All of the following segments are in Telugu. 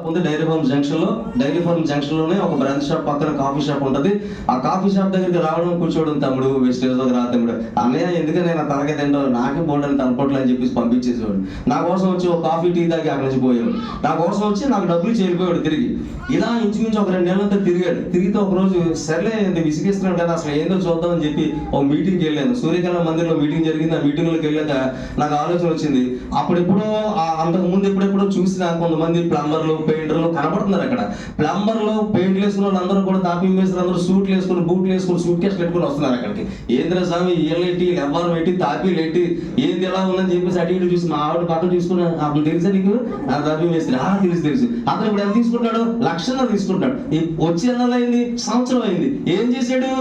ఉంది డైరీ ఫార్మ్ జంక్షన్ లోనే ఒక బ్రాంచ్ షాప్ పక్కన కాఫీ షాప్ ఉంటది. ఆ కాఫీ షాప్ దగ్గరికి రావడం, కూర్చోవడం, తమ్ముడు వెస్టేజ్ దగ్గర రా తమ్ముడు, అన్నయ్య ఎందుకని నా తలకే తింటావు, నాకే పోవడానికి తలపట్లు అని చెప్పేసి పంపించేసేవాడు. నా కోసం వచ్చి ఒక కాఫీ టీ తాగి అక్కడి నుంచి పోయాడు. నా కోసం వచ్చి నాకు డబ్బులు చేరిపోయాడు తిరిగి. ఇలా ఇంచుమించు ఒక 2 నెలలంతా తిరిగాడు. తిరిగితే ఒక రోజు సర్లే ఇంత విసిగిస్తున్నాడు కదా, అసలు ఏందో చూద్దాం అని చెప్పి ఒక మీటింగ్కి వెళ్ళాను. సూర్యకళ మందిర్లో మీటింగ్ జరిగింది. ఆ మీటింగ్లోకి వెళ్ళాక నాకు ఆలోచన వచ్చింది. అప్పుడెప్పుడో అంతకు ముందు ఎప్పుడెప్పుడో చూసిన కొంతమంది ప్లంబర్లు, పెయింటర్లు కనబడుతున్నారు అక్కడ. ప్లంబర్లు, పెయింట్లు వేసుకున్న వాళ్ళు అందరూ కూడా, తాపీ వేసుకున్న అందరూ సూట్లు వేసుకుని, బూట్లు వేసుకుని, సూట్ కేసు పెట్టుకుని వస్తున్నారు అక్కడికి. ఏంద్ర స్వామి ఇళ్ళెట్టి, లెవ్వారం పెట్టి, తాపీలు ఎట్టి, ఏంది ఎలా ఉందని చెప్పేసి అటు ఇటు చూసి మా ఆవిడ పక్కన తీసుకుని, అప్పుడు తెలుసా నీకు తాపీ వేస్తుంది? తెలుసు. అతను ఇప్పుడు ఎంత తీసుకుంటాడు? 1,00,000 తీసుకుంటాడు. వచ్చి ఎన్నాళ్ళు అయింది? సంవత్సరం అయింది. ఏం చేశాడు?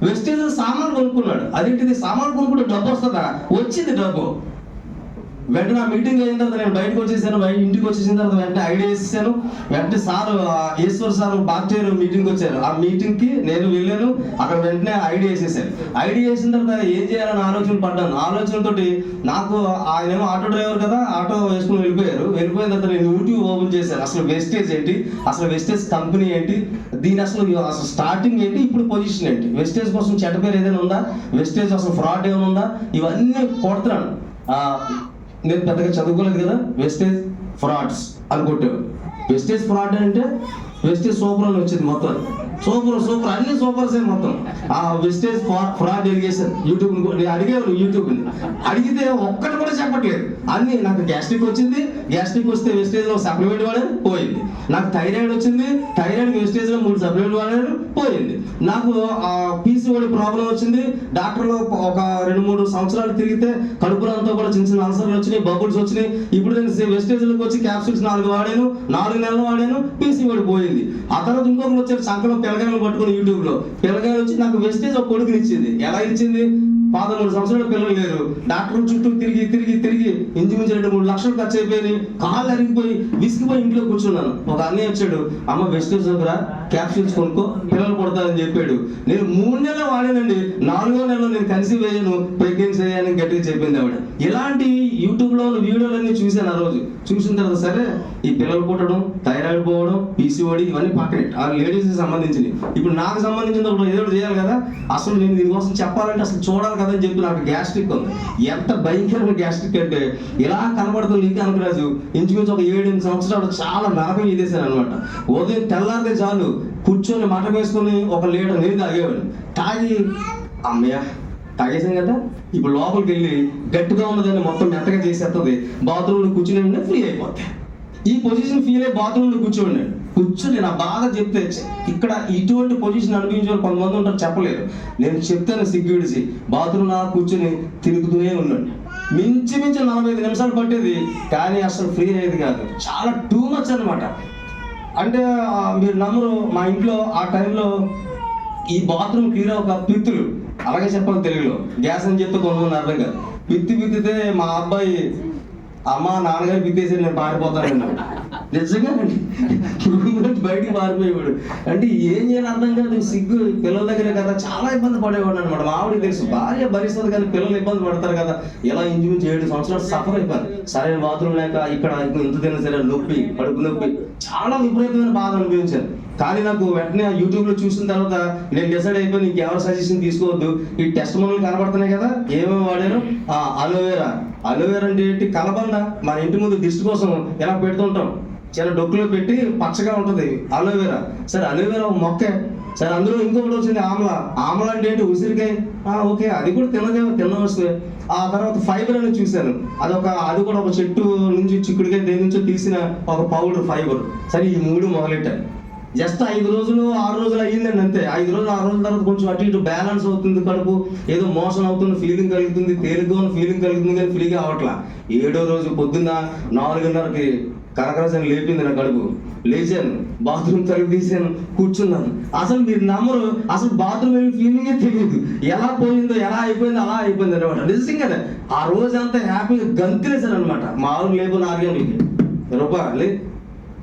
వెస్టేజ్ సామాన్లు కొనుక్కున్నాడు. అదేంటిది, సామాన్లు కొనుక్కుంటే డబ్బు వస్తుందా? వచ్చింది డబ్బు. వెంటనే ఆ మీటింగ్ అయిన తర్వాత నేను బయటకు వచ్చేసాను. ఇంటికి వచ్చేసిన తర్వాత వెంటనే ఐడియా వేసేసాను. వెంటనే సార్ ఈశ్వర్ సార్ బాక్టీర్ మీటింగ్ వచ్చారు. ఆ మీటింగ్ కి నేను వెళ్ళాను. అక్కడ వెంటనే ఐడియా వేసేసాను. ఐడియా వేసిన తర్వాత ఏం చేయాలని ఆలోచన పడ్డాను. ఆలోచనతోటి నాకు ఆయనేమో ఆటో డ్రైవర్ కదా, ఆటో వేసుకుని వెళ్ళిపోయారు. వెళ్ళిపోయిన తర్వాత నేను యూట్యూబ్ ఓపెన్ చేశాను. అసలు వెస్టేజ్ ఏంటి, అసలు వెస్టేజ్ కంపెనీ ఏంటి, దీని అసలు స్టార్టింగ్ ఏంటి, ఇప్పుడు పొజిషన్ ఏంటి, వెస్టేజ్ కోసం చెడ్డ పేరు ఏదైనా ఉందా, వెస్టేజ్ అసలు ఫ్రాడ్ ఏమైనా ఉందా, ఇవన్నీ కొడుతున్నాను. నేను పెద్దగా చదువుకోలేదు కదా, వెస్టేజ్ ఫ్రాడ్స్ అని కొట్టేవాడు. వెస్టేజ్ ఫ్రాడ్ అంటే వెస్టేజ్ సూపర్ అని వచ్చింది. మొత్తం సూపర్ అన్ని సూపర్స్ మొత్తం. ఆ వెస్టేజ్ ఫ్రాడ్ ఎలిగేషన్ యూట్యూబ్ నేను అడిగాను. యూట్యూబ్ని అడిగితే ఒక్కటి కూడా చెప్పట్లేదు. అన్ని నాకు గ్యాస్ట్రిక్ వచ్చింది, గ్యాస్ట్రిక్ వస్తే వెస్టేజ్ లో సప్లిమెంట్ వాడాను, పోయింది. నాకు థైరాయిడ్ వచ్చింది, థైరాయిడ్ వెస్టేజ్ లో 3 సప్లిమెంట్ వాడాను, పోయింది. నాకు పీసీఓడి ప్రాబ్లం వచ్చింది. డాక్టర్లో ఒక 2-3 సంవత్సరాలు తిరిగితే కడుపులో అంతా కూడా చిన్న చిన్న అల్సర్లు వచ్చినాయి, బబుల్స్ వచ్చినాయి. ఇప్పుడు నేను వెస్టేజ్ లోకి వచ్చి క్యాప్సూల్స్ 4 వాడాను, 4 నెలలు వాడాను, పీసీఓడి పోయింది. ఆ తర్వాత ఇంకొకరు వచ్చారు, సంకలో పిల్లగాయలు పట్టుకుని యూట్యూబ్ లో. పిల్లగాయలు వచ్చి నాకు వెస్టేజ్ ఒక కొడుకుని ఇచ్చింది. ఎలా ఇచ్చింది? 13 సంవత్సరాల పిల్లలు లేరు. డాక్టర్ చుట్టూ తిరిగి ఇంచుమించు 2-3 లక్షలు ఖర్చు అయిపోయి, కాళ్ళు అరిగిపోయి, విసిగిపోయి ఇంట్లో కూర్చున్నాను. ఒక అన్నయ్య వచ్చాడు, అమ్మ వెస్టేజ్ దగ్గర క్యాప్సూల్స్ కొనుక్కో, పిల్లలు పుడతారని చెప్పాడు. నేను 3 నెలలు వాడానండి. 4వ నెలలో నేను కన్సీవ్ అయ్యాను, ప్రెగ్నెన్సీ అయ్యాను గట్టిగా చెప్పింది ఆవిడ. ఇలాంటి యూట్యూబ్ లో వీడియోలన్నీ చూశాను. ఆ రోజు చూసిన తర్వాత సరే, ఈ పిల్లలు పుట్టడం, థైరాయిడ్ పోవడం, పీసీఓడి ఇవన్నీ పక్కనే, ఆ లేడీస్ సంబంధించినవి. ఇప్పుడు నాకు సంబంధించిన ఏదో చేయాలి కదా. అసలు నేను దీనికోసం చెప్పాలంటే అసలు చూడాలి కదా అని చెప్పి నాకు గ్యాస్ట్రిక్ ఉంది. ఎంత భయంకరమైన గ్యాస్ట్రిక్ అంటే, ఇలా కనబడుతుంది ఈ కనకరాజు. ఇంచుమించు ఒక 7-8 సంవత్సరాలు చాలా నరకం ఇదేశాను అనమాట. ఉదయం తెల్లారితే చాలు కూర్చొని మట వేసుకొని 1 లీటర్ నీళ్ళు తాగేవాడిని. తాగి అమ్మయ్య తాగేసాం కదా, ఇప్పుడు లోపలికి వెళ్ళి గట్టిగా ఉన్నదాన్ని మొత్తం మెత్తగా చేసేస్తుంది. బాత్రూంలో కూర్చుని ఫ్రీ అయిపోతాయి. ఈ పొజిషన్ ఫీల్ అయ్యి బాత్రూంలో కూర్చోండి. నా బాధ చెప్తే ఇక్కడ ఇటువంటి పొజిషన్ అనిపించే వాళ్ళు కొంతమంది ఉంటారు, చెప్పలేరు. నేను చెప్తాను సిగ్గుడిసి. బాత్రూమ్ కూర్చొని తిరుగుతూనే ఉన్నాడు. మించి 45 నిమిషాలు పట్టేది, కానీ అసలు ఫ్రీ అయ్యేది కాదు. చాలా టూ మచ్ అనమాట. అంటే మీరు నమ్మరు, మా ఇంట్లో ఆ టైంలో ఈ బాత్రూమ్ క్లియర్ ఒక పిత్తులు, అలాగే చెప్పాలి తెలుగులో, గ్యాస్ అని చెప్తే కొంతమంది అర్థం కాదు. పిత్తితే మా అబ్బాయి అమ్మ నాన్నగారు పిత్తేసి నేను పారిపోతాను. నిజంగా బయటికి పారిపోయేవాడు. అంటే ఏం చేయాలి అర్థం కాదు. సిగ్గు పిల్లల దగ్గర కదా చాలా ఇబ్బంది పడేవాడు అనమాట. మా ఆవిడకి తెలుసు, భార్య భరిస్తుంది కానీ పిల్లలు ఇబ్బంది పడతారు కదా. ఇలా ఇంచుమించు 7 సంవత్సరాలు సఫర్ అయిపోయింది. సరైన బాత్రూమ్ లేక ఇక్కడ ఇంత తిన్న సరే నొప్పి, కడుపు నొప్పి, చాలా విపరీతమైన బాధ అనిపించాను. కానీ నాకు వెంటనే యూట్యూబ్ లో చూసిన తర్వాత నేను డిసైడ్ అయిపోయి నీకు ఎవరు సజెషన్ తీసుకోవద్దు. ఈ టెస్ట్ మందులు కనబడుతున్నాయి కదా, ఏమేమి వాడాను? అలోవేరా అంటే ఏంటి? కలబంద. మన ఇంటి ముందు దిష్టి కోసం ఎలా పెడుతుంటాం, చిన్న డొక్కులో పెట్టి పచ్చగా ఉంటుంది అలోవేరా. సరే అలోవేరా ఒక మొక్కే. సరే అందులో ఇంకొకటి వచ్చింది ఆమ్లా అంటే ఏంటి? ఉసిరికాయ. ఓకే, అది కూడా తినవస్తే. ఆ తర్వాత ఫైబర్ అని చూశాను. అది కూడా ఒక చెట్టు నుంచి, చిక్కుడుకాయ దేని నుంచో తీసిన ఒక పౌడర్ ఫైబర్. సరే ఈ 3 మొదలెట్టాను. జస్ట్ 5 రోజులు 6 రోజులు అయ్యిందండి అంతే. 5 రోజులు 6 రోజుల తర్వాత కొంచెం అటు ఇటు బ్యాలెన్స్ అవుతుంది. కడుపు ఏదో మోషన్ అవుతుంది, ఫీలింగ్ కలుగుతుంది, తేలిగ్గా ఫీలింగ్ కలుగుతుంది, కానీ ఫ్రీగా అవట్లా. 7వ రోజు పొద్దున్న 4:30కి కనకరాజని లేపింది నా కడుపు. లేచాను, బాత్రూమ్ తలుపు తీసాను, కూర్చున్నాను. అసలు మీరు నమ్మరు, అసలు బాత్రూమ్ వెళ్ళి ఫీలింగే తెలియదు. ఎలా పోయిందో, ఎలా అయిపోయిందో అలా అయిపోయింది అనమాట. నిజంగానే ఆ రోజంతా హ్యాపీగా గంతులేసాను అనమాట. మామూలు లేపు 4 గంటలకి రూపాయలు.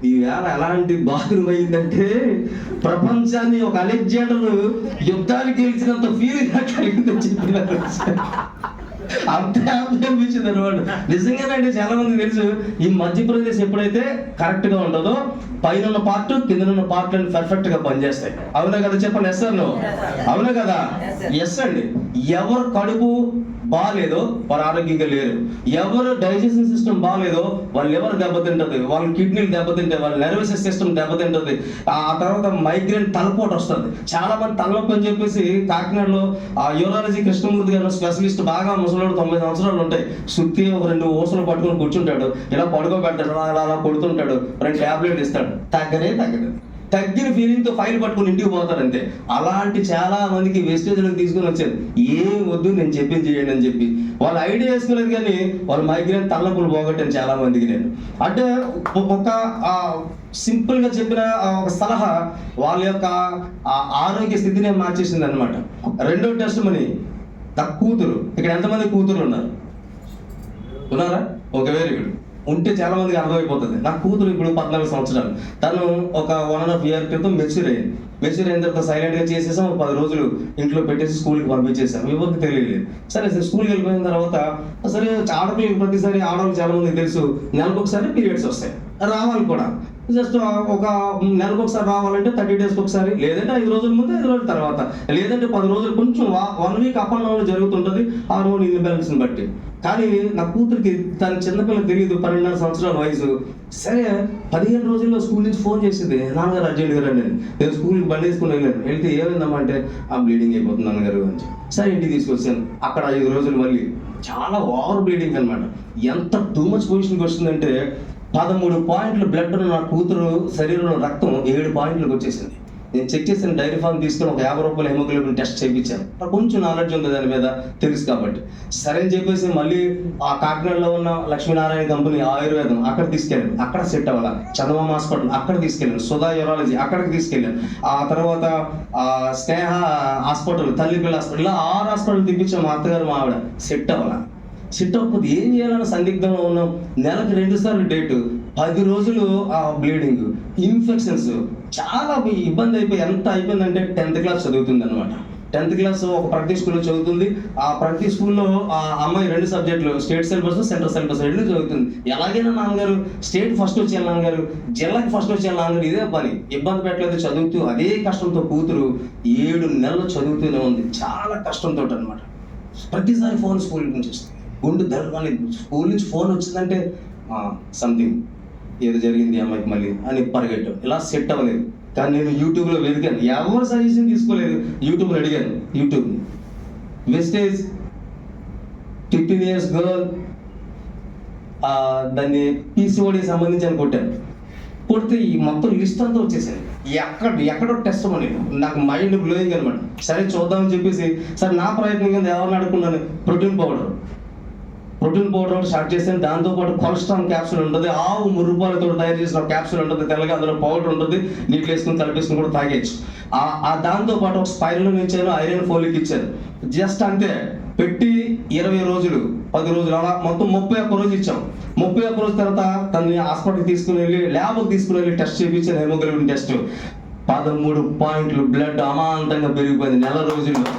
ఈ వేళ ఎలాంటి బాత్రూమ్ అయిందంటే, ప్రపంచాన్ని ఒక అలెగ్జాండర్ యుద్ధానికి గెలిచినంత ఫీలింగ్ కలిగిందని చెప్పినారు. అంత హ్యాపీ అనిపించింది అనమాట. నిజంగానండి చాలా మంది తెలుసు ఈ మధ్యప్రదేశ్ ఎప్పుడైతే కరెక్ట్ గా ఉంటుందో పైన ఉన్న పార్ట్ కింద ఉన్న పార్ట్ అని పర్ఫెక్ట్ గా పనిచేస్తాయి. అవునా కదా చెప్పండి? ఎస్ అన్న అవునా కదా? ఎస్ అండి. ఎవరు కడుపు బాగాలేదో వారు ఆరోగ్యంగా లేరు, ఎవరు డైజెషన్ సిస్టమ్ బాగాలేదో వాళ్ళ లివర్ దెబ్బతింటుంది, వాళ్ళ కిడ్నీలు దెబ్బతింటాయి, వాళ్ళ నర్వస్ సిస్టమ్ దెబ్బతింటుంది, ఆ తర్వాత మైగ్రేన్ తలపోటు వస్తుంది. చాలా మంది తలనొప్పి అని చెప్పేసి కాకినాడలో ఆ యూరాలజీ కృష్ణమూర్తి గారు స్పెషలిస్ట్, బాగా ముసలోడు 90 సంవత్సరాలు ఉంటాయి, సుత్తి ఒక 2 ఊసలు పట్టుకొని కూర్చుంటాడు, ఇలా పడుకోబెడతాడు, అలా కొడుతుంటాడు, 2 టాబ్లెట్లు ఇస్తాడు, తగ్గదు. తగ్గిన ఫీలింగ్ తో ఫైల్ పట్టుకుని ఇంటికి పోతారు అంతే. అలాంటి చాలా మందికి వేస్టేజ్లోకి తీసుకుని వచ్చారు. ఏం వద్దు నేను చెప్పింది చేయండి అని చెప్పి వాళ్ళు ఐడియా వేసుకోలేదు, కానీ వాళ్ళు మైగ్రేన్ తలనొప్పులు పోగొట్టాను చాలా మందికి నేను. అంటే ఒక సింపుల్ గా చెప్పిన ఒక సలహా వాళ్ళ యొక్క ఆరోగ్య స్థితిని మార్చేసింది అనమాట. రెండో టెస్ట్ మని కూతురు. ఇక్కడ ఎంతమంది కూతురు ఉన్నారా? Okay, very good. ఉంటే చాలా మందికి అర్థమైపోతుంది. నా కూతురు ఇప్పుడు 14 సంవత్సరాలు, తను ఒక 1.5 year క్రితం మెచ్యూర్ అయిన తర్వాత సైలెంట్ గా చేసేసాం. 10 రోజులు ఇంట్లో పెట్టేసి స్కూల్కి పంపించేసాం. ఎవరికి తెలియలేదు. సరే స్కూల్కి వెళ్ళిపోయిన తర్వాత సరే ఆడపిల్లకి ప్రతిసారి ఆడవాళ్ళు చాలా మందికి తెలుసు నెలకు ఒకసారి పీరియడ్స్ వస్తాయి, రావాలి కూడా. జస్ట్ ఒక నెలకు ఒకసారి రావాలంటే 30 days ఒకసారి, లేదంటే 5 రోజుల ముందు 5 రోజుల తర్వాత, లేదంటే 10 రోజులు, కొంచెం 1 week అప్ అండ్ డౌన్ జరుగుతుంటుంది హార్మోన్ ఇంబ్యాలెన్స్ బట్టి. కానీ నా కూతురికి తన చిన్నపిల్ల తెలియదు, 12 సంవత్సరాల వయసు. సరే 15 రోజుల్లో స్కూల్ నుంచి ఫోన్ చేసింది, నాన్నగారు అర్జెంట్గా రండి అని. నేను స్కూల్కి బండి వేసుకుని వెళ్తే ఏమైందమ్మా అంటే బ్లీడింగ్ అయిపోతుంది నాన్నగారు అని. సరే ఇంటికి తీసుకొచ్చాను. అక్కడ 5 రోజులు మళ్ళీ చాలా ఓవర్ బ్లీడింగ్ అనమాట. ఎంత టూ మచ్ పొజిషన్కి వస్తుందంటే 13 పాయింట్లు బ్లడ్ ఉన్న నా కూతురు శరీరంలో రక్తం 7 పాయింట్లకు వచ్చేసింది. నేను చెక్ చేసిన డైరీ ఫార్మ్ తీసుకొని ఒక 50 రూపాయల హెమోగ్లోబిన్ టెస్ట్ చేయించాను. కొంచెం నాలెడ్జ్ ఉంది దాని మీద, తెలుసు కాబట్టి. సరే అని చెప్పేసి మళ్ళీ ఆ కాకినాడలో ఉన్న లక్ష్మీనారాయణ కంపెనీ ఆయుర్వేదం అక్కడ తీసుకెళ్ళాను, అక్కడ సెట్ అవ్వాల. చందమామ హాస్పిటల్ అక్కడ తీసుకెళ్ళాను, సుధా యూరాలజీ అక్కడికి తీసుకెళ్ళాను. ఆ తర్వాత స్నేహ హాస్పిటల్, తల్లిపిల్ల హాస్పిటల్, ఇలా 6 హాస్పిటల్ తిప్పించాం. మా అత్తగారు మా ఆవిడ సెట్ అవ్వాల. సెట్ అవ్వకపోతే ఏం చేయాలని సందిగ్ధంలో ఉన్నాం. నెలకు 2 సార్లు డేటు, 10 రోజులు ఆ బ్లీడింగ్, ఇన్ఫెక్షన్స్, చాలా ఇబ్బంది అయిపోయి. ఎంత అయిపోయిందంటే 10th క్లాస్ చదువుతుంది అనమాట. 10th క్లాస్ ఒక ప్రతి స్కూల్లో చదువుతుంది. ఆ ప్రతి స్కూల్లో ఆ అమ్మాయి 2 సబ్జెక్టులు, స్టేట్ సిలబస్, సెంట్రల్ సిలబస్ 2 చదువుతుంది. ఎలాగైనా నాన్నగారు స్టేట్ ఫస్ట్ వచ్చేయాలి, నాన్నగారు జిల్లాకి ఫస్ట్ వచ్చేయాలి, నాన్నగారు ఇదే పని. ఇబ్బంది పెట్టలేదు, చదువుతూ అదే కష్టంతో కూతురు 7 నెలలు చదువుతూనే ఉంది, చాలా కష్టంతో అనమాట. ప్రతిసారి ఫోన్ స్కూల్ నుంచి వస్తుంది, గుండు ధరవాలి. స్కూల్ నుంచి ఫోన్ వచ్చిందంటే సంథింగ్ ఏదో జరిగింది అమ్మాయికి మళ్ళీ అని పరిగెట్టాం. ఇలా సెట్ అవ్వలేదు. కానీ నేను యూట్యూబ్లో వెతికాను, ఎవరు సజెషన్ తీసుకోలేదు. యూట్యూబ్లో అడిగాను, యూట్యూబ్ని వెస్టేజ్ 15 years గర్ల్, దాన్ని PCOD సంబంధించి అని కొట్టాను. కొడితే ఈ మొత్తం లిస్ట్ అంతా వచ్చేసాయి. ఎక్కడో టెస్ట్ అని నాకు మైండ్ బ్లోయింగ్ అనమాట. సరే చూద్దామని చెప్పేసి సరే నా ప్రయత్నం కింద ఎవరిని అడుక్కున్నాను, ప్రోటీన్ పౌడర్ ఒకటి స్టార్ట్ చేశాను. దాంతోపాటు కొలెస్ట్రాల్ క్యాప్సూల్ ఉంటుంది, ఆవు మురుపాలతో తయారు చేసిన క్యాప్సూల్ ఉంటుంది, తెల్లగా అందులో పౌడర్ ఉంటుంది, నీళ్ళు వేసుకుని కలిపేసుకుని కూడా తాగేచ్చు. దాంతోపాటు ఒక స్పైరల్ ఇచ్చాను, ఐరన్ ఫోలిక్ ఇచ్చాను. జస్ట్ అంతే పెట్టి 20 రోజులు 10 రోజులు అలా మొత్తం 31 రోజు ఇచ్చాం. 31 రోజు తర్వాత తనని హాస్పిటల్కి తీసుకుని వెళ్ళి ల్యాబ్కి తీసుకుని వెళ్ళి టెస్ట్ చేయించాను, హెమోగ్లోబిన్ టెస్ట్. 13 పాయింట్లు బ్లడ్ అమాంతంగా పెరిగిపోయింది నెల రోజుల్లో.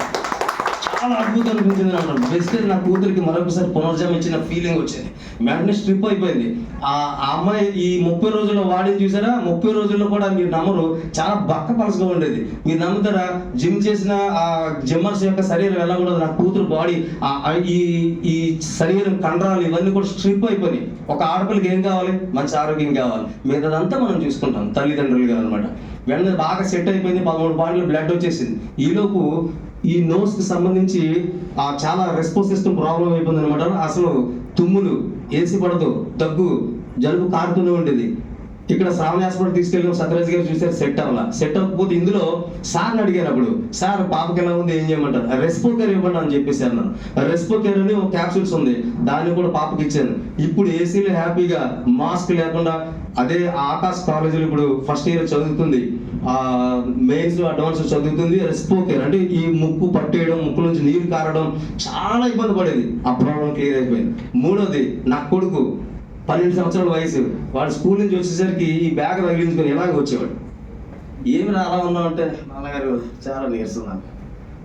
చాలా అద్భుతం అనిపించింది నాకు. వెస్టేజ్ నా కూతురికి మరొకసారి పునర్జన్మ ఇచ్చిన ఫీలింగ్ వచ్చింది. వెంటనే స్ట్రిప్ అయిపోయింది. ఆ అమ్మాయి ఈ 30 రోజుల్లో వాడింది చూసారా, 30 రోజుల్లో కూడా మీరు నమ్మరు, చాలా బక్క పలసగా ఉండేది. మీరు నమ్ముతారా, జిమ్ చేసిన ఆ జిమ్మర్స్ యొక్క శరీరం ఎలా ఉండదు, నా కూతురు బాడీ ఈ శరీరం కండరాలు ఇవన్నీ కూడా స్ట్రిప్ అయిపోయి. ఒక ఆడపిల్లకి ఏం కావాలి, మంచి ఆరోగ్యం కావాలి, మిగతాదంతా మనం చూసుకుంటాం తల్లిదండ్రులుగా అనమాట. వెంటనే బాగా సెట్ అయిపోయింది, 13 పాయింట్లు బ్లడ్ వచ్చేసింది. ఈలోపు ఈ నోస్ కి సంబంధించి చాలా రెస్పాన్స్ సిస్టమ్ ప్రాబ్లం అయిపోయింది అనమాట. అసలు తుమ్ములు, ఏసీ పడదు, దగ్గు, జలుబు కారుతూనే ఉండేది. ఇక్కడ శ్రావణ హాస్పిటల్ తీసుకెళ్ళి సత్యరాజ్ గారు చూసారు, సెట్ అవ్వకపోతే ఇందులో సార్ని అడిగారు. అప్పుడు సార్ పాపకి ఎలా ఉంది, ఏం చేయమంటారు, రెస్పో కేర్ ఇవ్వండి అని చెప్పేసి అన్నాను. రెస్పో కేర్ అని ఒక క్యాప్సూల్స్ ఉంది, దాన్ని కూడా పాపకి ఇచ్చాను. ఇప్పుడు ఏసీలో హ్యాపీగా మాస్క్ లేకుండా అదే ఆకాశ్ కాలేజీలో ఇప్పుడు ఫస్ట్ ఇయర్ చదువుతుంది, మెయిన్స్ అడ్వాన్స్ చదువుతుంది. రెస్పో కేర్ అంటే ఈ ముక్కు పట్టేయడం, ముక్కు నుంచి నీరు కారడం చాలా ఇబ్బంది పడేది, ఆ ప్రాబ్లం క్లియర్ అయిపోయింది. మూడోది నా కొడుకు 12 సంవత్సరాల వయసు, వాడు స్కూల్ నుంచి వచ్చేసరికి ఈ బ్యాగ్ తగిలించుకొని ఎలాగ వచ్చేవాడు. ఏమి అలా ఉన్నావు అంటే, నాన్నగారు చాలా నీరసం,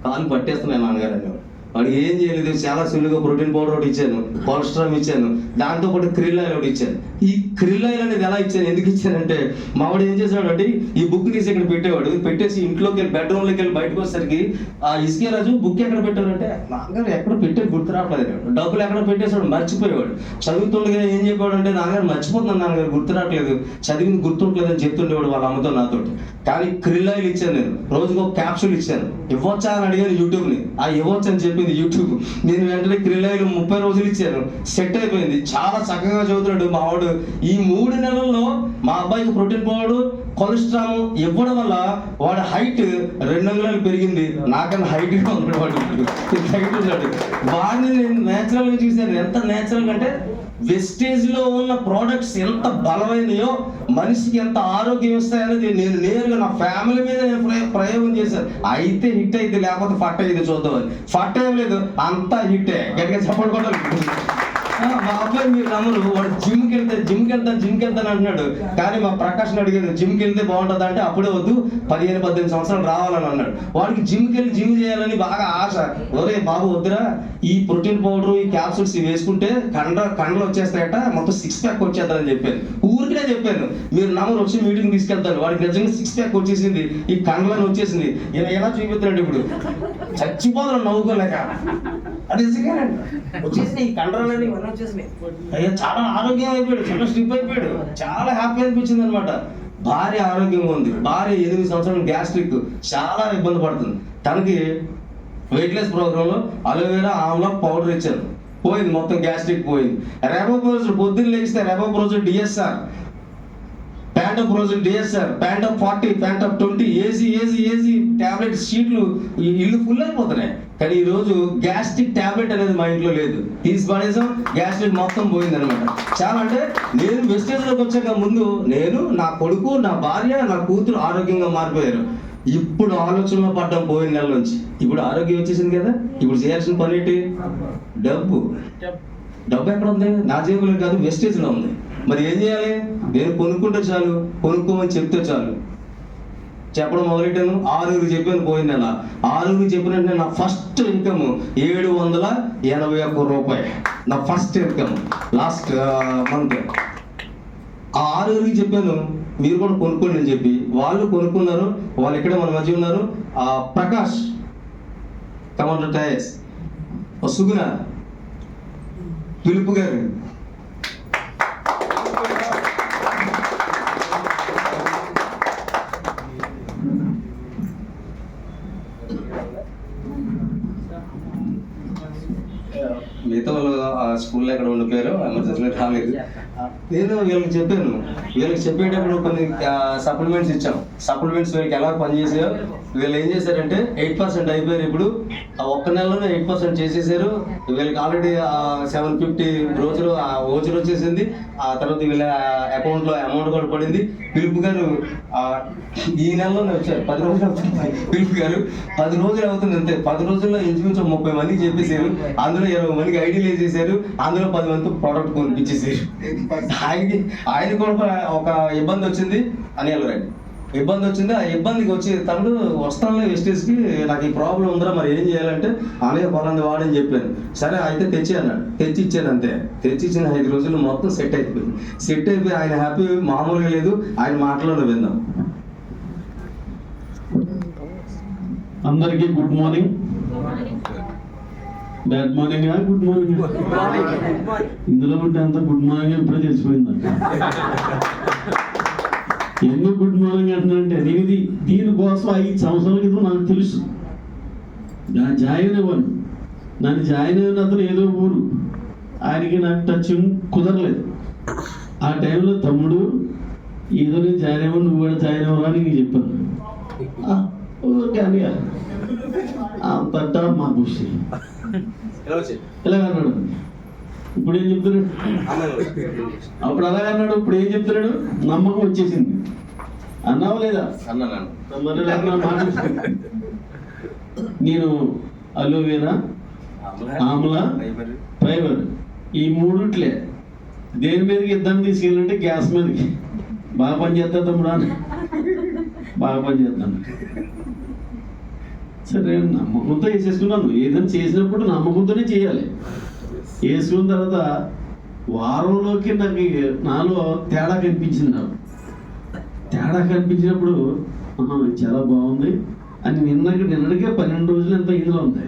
కాలు పట్టేస్తున్నాయి నాన్నగారు అనేవాడు. వాడికి ఏం చేయలేదు, చాలా సులువుగా ప్రోటీన్ పౌడర్ ఒకటి ఇచ్చాను, కొలెస్ట్రాల్ ఇచ్చాను, దాంతోపాటు క్రిల్ ఆయిల్ ఒకటి ఇచ్చాను. ఈ క్రిల్ ఆయిల్ అనేది ఎలా ఇచ్చాను, ఎందుకు ఇచ్చానంటే మావాడు ఏం చేశాడు అంటే ఈ బుక్ తీసి ఇక్కడ పెట్టేవాడు, పెట్టేసి ఇంట్లోకి వెళ్ళి బెడ్రూమ్లోకి వెళ్ళి బయటకు వచ్చేసరికి ఆ ఇసుకే రాజు బుక్ ఎక్కడ పెట్టాడంటే నాన్నగారు ఎక్కడ పెట్టే గుర్తు రావట్లేదు, డబ్బులు ఎక్కడ పెట్టేసాడు మర్చిపోయేవాడు. చదువుతుండగా ఏం చెప్పాడు అంటే నాన్నగారు మర్చిపోతున్నాను, నాన్నగారు గుర్తు రావట్లేదు, చదివింది గుర్తుంటలేదు అని చెప్తుండేవాడు వాళ్ళ అమ్మతో నాతో. కానీ క్రిల్ ఆయిల్ ఇచ్చాను నేను, రోజుకు ఒక క్యాప్సూల్ ఇచ్చాను. ఇవ్వచ్చా అని అడిగాను యూట్యూబ్ని, ఆ ఇవ్వచ్చు అని చెప్పింది యూట్యూబ్. నేను వెంటనే క్రిల్ ఆయిల్ 30 రోజులు ఇచ్చాను, సెట్ అయిపోయింది, చాలా చక్కగా చదువుతున్నాడు మా వాడు. ఈ 3 నెలల్లో మా అబ్బాయికి ప్రోటీన్ పౌడర్ కొలెస్ట్రాల్ ఇవ్వడం వల్ల వాడి హైట్ 2 అంగుళాలు పెరిగింది. నాకన్నా హైట్గా ఉన్నాడు వాడు, హైట్ ఉన్నాడు. వాడిని నేను నేచురల్గా చూశాను. ఎంత నేచురల్ అంటే వెస్టేజ్ లో ఉన్న ప్రోడక్ట్స్ ఎంత బలమైనయో మనిషికి ఎంత ఆరోగ్యం ఇస్తాయనేది నేను నేరుగా నా ఫ్యామిలీ మీద నేను ప్రయోగం చేశాను. అయితే హిట్ అయితే, లేకపోతే ఫట్ అయితే చూద్దామని. ఫట్ ఏం లేదు, అంతా హిట్టే, గట్టిగా చెప్పండి కూడా. మా అబ్బాయి మీరు నమ్మరు, వాడు జిమ్కి వెళ్తాను అంటున్నాడు. కానీ మా ప్రకాష్ని అడిగాడు జిమ్కి వెళ్తే బాగుంటుంది అంటే అప్పుడే వద్దు, 15-18 సంవత్సరాలు రావాలని అన్నాడు. వాడికి జిమ్కి వెళ్ళి జిమ్ చేయాలని బాగా ఆశ. ఒరే బాబు వద్దురా, ఈ ప్రోటీన్ పౌడర్ ఈ క్యాప్సూల్స్ వేసుకుంటే కండలు వచ్చేస్తాయట, మొత్తం 6 ప్యాక్ వచ్చేద్దామని చెప్పాను. ఊరికే చెప్పాను, మీరు నమ్మరు, వచ్చి మీటింగ్ తీసుకెళ్తాను. వాడికి నిజంగా 6 ప్యాక్ వచ్చేసింది, ఈ కండలని వచ్చేసింది. ఇలా ఎలా చూపిస్తున్నాడు ఇప్పుడు, చచ్చిపోతాను నవ్వుకోలేక. అది వచ్చేసి ఈ కండలని వచ్చేసినాయి. అయ్యా చాలా ఆరోగ్యం అయిపోయాడు, చాలా స్ట్రిప్ అయిపోయాడు, చాలా హ్యాపీ అనిపించింది అనమాట. భార్య ఆరోగ్యంగా ఉంది. భార్య 8 సంవత్సరాలు గ్యాస్ట్రిక్, చాలా ఇబ్బంది పడుతుంది. తనకి వెయిట్ లెస్ ప్రోగ్రాంలో అలోవెరా ఆమ్లా పౌడర్ ఇచ్చాను, పోయింది మొత్తం, గ్యాస్ట్రిక్ పోయింది. రెబోప్రోజల్ పొద్దున్న లేస్తే rabeprazole DSR, pantoprazole DSR, pantop 40, pantop 20, ఏజీ టాబ్లెట్ షీట్లు ఇల్లు ఫుల్ అయిపోతున్నాయి. కానీ ఈ రోజు గ్యాస్ట్రిక్ టాబ్లెట్ అనేది మా ఇంట్లో లేదు, తీసి పడేసాం, గ్యాస్ట్రిక్ మొత్తం పోయింది అనమాట. చాలా అంటే నేను వెస్టేజ్లోకి వచ్చాక ముందు నేను, నా కొడుకు, నా భార్య, నా కూతురు ఆరోగ్యంగా మారిపోయారు. ఇప్పుడు ఆలోచనలో పడ్డాం పోయిన నెల నుంచి. ఇప్పుడు ఆరోగ్యం వచ్చేసింది కదా, ఇప్పుడు చేయాల్సిన పని ఏంటి? డబ్బు ఎక్కడ ఉంది? నా జేబులో కాదు, వెస్టేజ్లో ఉంది. మరి ఏం చేయాలి? నేను కొనుక్కుంటే చాలు, కొనుక్కోమని చెప్తే చాలు. చెప్పడం మొదలెట్టాను, 6 చెప్పాను పోయిన నెల. 6 చెప్పినట్టు నా ఫస్ట్ ఇన్కమ్ 781 రూపాయలు, నా ఫస్ట్ ఇన్కమ్ లాస్ట్ మంత్. ఆ 6 చెప్పాను మీరు కూడా కొనుక్కోండి అని చెప్పి, వాళ్ళు కొనుక్కున్నారు. వాళ్ళు ఇక్కడే మన మధ్య ఉన్నారు. ప్రకాష్ కమాండర్ టైర్స్, సుగుణ, పిలుపు గారు, మిగతా వాళ్ళు స్కూల్లో ఎక్కడ ఉండిపోయారు, ఎమర్జెన్సీలో రాలేదు. నేను వీళ్ళకి చెప్పాను, వీళ్ళకి చెప్పేటప్పుడు కొన్ని సప్లిమెంట్స్ ఇచ్చాం. సప్లిమెంట్స్ వీళ్ళకి ఎలా పనిచేసాయో, వీళ్ళు ఏం చేశారంటే 8% అయిపోయారు. ఇప్పుడు ఆ 1 నెలలోనే 8% చేసేసారు. వీళ్ళకి ఆల్రెడీ 750 రోజులు ఓచర్ వచ్చేసింది. ఆ తర్వాత వీళ్ళ అకౌంట్లో అమౌంట్ కూడా పడింది. పిలుపు గారు ఈ నెలలోనే వచ్చారు, 10 రోజులు అవుతుంది. పిలుపు గారు 10 రోజులు అవుతుంది అంతే. 10 రోజుల్లో ఇంచుమించు 30 మందికి చెప్పేసారు. అందులో 20 మందికి ఐడియాలు వేసేసారు. అందులో 10 మందికి ప్రోడక్ట్ కొనిపించేసారు. ఆయన కూడా ఒక ఇబ్బంది వచ్చింది అని వెళ్ళరండి, ఇబ్బంది వచ్చింది. ఆ ఇబ్బందికి వచ్చి తమ్ముడు వస్తానులే వెస్టేజ్కి, నాకు ఈ ప్రాబ్లం ఉందిరా, మరి ఏం చేయాలంటే అనేక పలాంది వాడని చెప్పాను. సరే అయితే తెచ్చి అన్నాడు, తెచ్చి ఇచ్చాను అంతే. తెచ్చిచ్చిన 5 రోజులు మొత్తం సెట్ అయిపోయింది. సెట్ అయిపోయి ఆయన హ్యాపీ మామూలుగా లేదు. ఆయన మాటలోనే విందాం. అందరికీ good morning. Bad morning, good morning. ఇందులో ఉంటే అంత గుడ్ మార్నింగ్ ఇప్పుడే తెలిసిపోయిందంట. ఎందుకు గుడ్ మార్నింగ్ అంటున్నానంటే, నేను దీనికోసం 5 సంవత్సరాల క్రితం నాకు తెలుసు. జాయిన్ అవ్వను, నన్ను జాయిన్ అయిన అతను ఏదో ఊరు, ఆయనకి నాకు టచ్ కుదరలేదు. ఆ టైంలో తమ్ముడు ఏదో నేను జాయిన్ అవ్వను, నువ్వు కూడా జాయిన్ అవ్వరా అని నేను చెప్పాను. కానీ అంతటా మా దృష్టి ఎలాగన్నాడు, ఇప్పుడు ఏం చెప్తున్నాడు? అప్పుడు అలాగన్నాడు, ఇప్పుడు ఏం చెప్తున్నాడు? నమ్మకం వచ్చేసింది. అన్నావా లేదా? నేను అలోవెరా, ఆమ్లా, ఫైబర్ ఈ 3 దేని మీదకి ఇద్దాన్ని తీసుకెళ్ళంటే గ్యాస్ మీదకి. బాగా పని చేస్తా తమ్ముడా, బాగా పని చేస్తాను. సరే నమ్మకంతో వేసేసుకున్నాను. ఏదైనా చేసినప్పుడు నమ్మకంతోనే చేయాలి. వేసుకున్న తర్వాత వారంలోకి నాకు నాలో తేడా కనిపించింది. నాకు తేడా కనిపించినప్పుడు చాలా బాగుంది అని నిన్నటికే 12 రోజులు ఎంత ఇందులో ఉంది.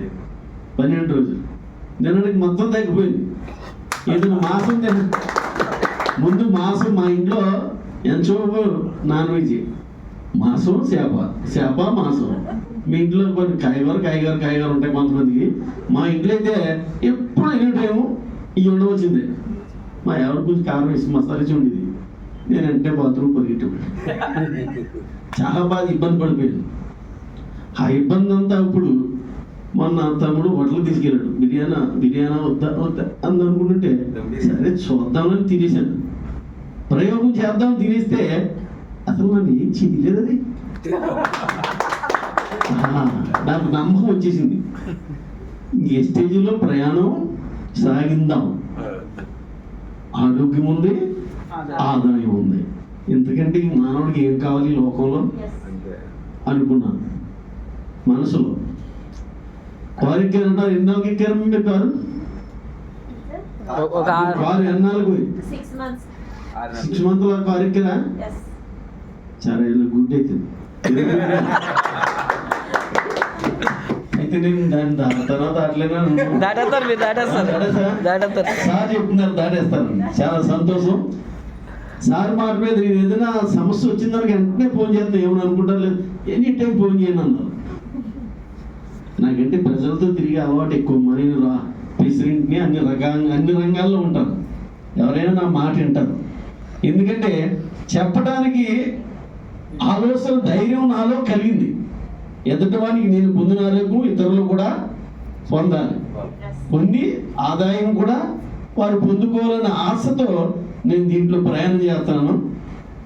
12 రోజులు నిన్నటికి మొత్తం తగ్గిపోయింది. ఏదైనా మాసం ముందు మాసం మా ఇంట్లో ఎంతో నాన్ వెజ్, మాసం చేప మాసం. మీ ఇంట్లో కొన్ని కాయగారు ఉంటాయి కొంతమందికి. మా ఇంట్లో అయితే ఎప్పుడు ఎన్ని టైము ఇవి ఉండవచ్చింది. మా ఎవరి గురించి కారం వేసి మసాలా వేసి ఉండేది. నేను అంటే బాత్రూమ్ పరిగెట్టు చాలా బాగా ఇబ్బంది పడిపోయాను. ఆ ఇబ్బంది అంతా ఇప్పుడు మొన్న తమ్ముడు హోటల్ తీసుకెళ్ళాడు. బిర్యానీ వద్దా అని అనుకుంటుంటే సరే చూద్దామని తినేసాను. ప్రయోగం చేద్దామని తినేస్తే అసలు నన్ను ఏం చేయలేదు. అది నాకు నమ్మకం వచ్చేసింది. ఏ స్టేజ్లో ప్రయాణం సాగిందాం, ఆరోగ్యం ఉంది, ఆదాయం ఉంది. ఎందుకంటే ఈ మానవుడికి ఏం కావాలి లోకంలో అనుకున్నాను మనసులో. కారు ఎక్కారంటారు. ఎన్నాళ్ళకి ఎక్కారు మీరు కారు? కారు ఎన్నాళ్ళకు 6 months కారు ఎక్కారా? చాలా గుడ్ అయితే అయితే నేను దాని తర్వాత అట్లనే సార్ చెప్తున్నారు దాటేస్తాను. చాలా సంతోషం. సార్ మాట మీద నేను ఏదైనా సమస్య వచ్చిందానికి వెంటనే ఫోన్ చేస్తాను. ఏమని అనుకుంటారు లేదు, ఎనీ టైం ఫోన్ చేయను అన్నారు. నాకంటే ప్రజలతో తిరిగే అలవాటు ఎక్కువ. మరి ప్రెసిడెంట్ని అన్ని రంగాల్లో ఉంటాను. ఎవరైనా నా మాట వింటారు. ఎందుకంటే చెప్పడానికి ఆలోచన ధైర్యం నాలో కలిగింది. ఎదుటివానికి నేను పొందిన ఆరోగ్యం ఇతరులు కూడా పొందాలి, పొంది ఆదాయం కూడా వారు పొందుకోవాలన్న ఆశతో నేను దీంట్లో ప్రయాణం చేస్తాను.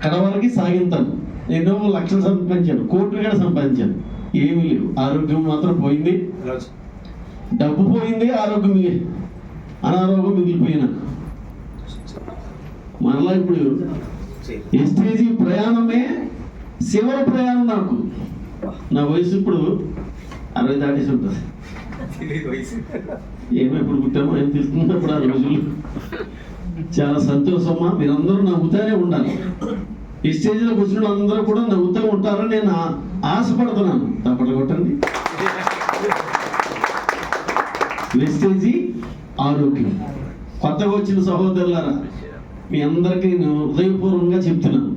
కడవరకి సాగింతాను. ఎన్నో లక్షలు సంపాదించాను, కోట్లు కూడా సంపాదించాను. ఏమీ లేవు. ఆరోగ్యం మాత్రం పోయింది, డబ్బు పోయింది, ఆరోగ్యం అనారోగ్యం మిగిలిపోయినా. మరలా ఇప్పుడు ఎస్టేజీ ప్రయాణమే చివరి ప్రయాణం. నాకు నా వయసు ఇప్పుడు 60 దాటేసి ఉంటుంది. ఏమో ఇప్పుడు పుట్టామో ఏం తెలుస్తున్నప్పుడు ఆ రోజులు. చాలా సంతోషమ్మా. మీరందరూ నవ్వుతానే ఉండాలి. ఈ స్టేజ్లోకి వచ్చిన అందరూ కూడా నవ్వుతూ ఉంటారని నేను ఆశపడుతున్నాను. తప్పట్లు కొట్టండి. వెస్టేజీ ఆరోగ్యం. కొత్తగా వచ్చిన సహోదరులారా, మీ అందరికీ నేను హృదయపూర్వకంగా చెప్తున్నాను.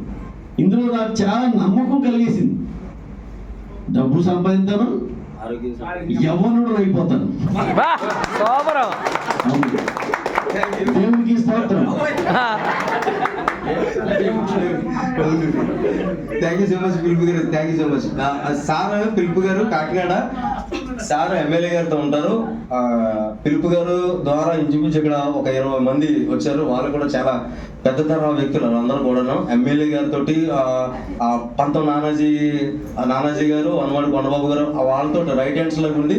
ఇందులో నాకు చాలా నమ్మకం కలిగేసింది. డబ్బు సంపాదించాను, యవ్వనుడు అయిపోతాను. దేవునికి స్తోత్రం. థ్యాంక్ యూ సో మచ్ పిలుపు గారు. Thank you so much. Sir పిలుపు గారు కాకినాడ సార్ ఎమ్మెల్యే గారితో ఉంటారు. పిలుపు గారు ద్వారా ఇంచుమించు ఇక్కడ ఒక 20 మంది వచ్చారు. వాళ్ళు కూడా చాలా పెద్ద తరహా వ్యక్తులు. అందరూ కూడా ఎమ్మెల్యే గారితో పంతం నానాజీ గారు, వనవాడి కొండబాబు గారు వాళ్ళతో రైట్ హ్యాండ్స్ లాగా ఉండి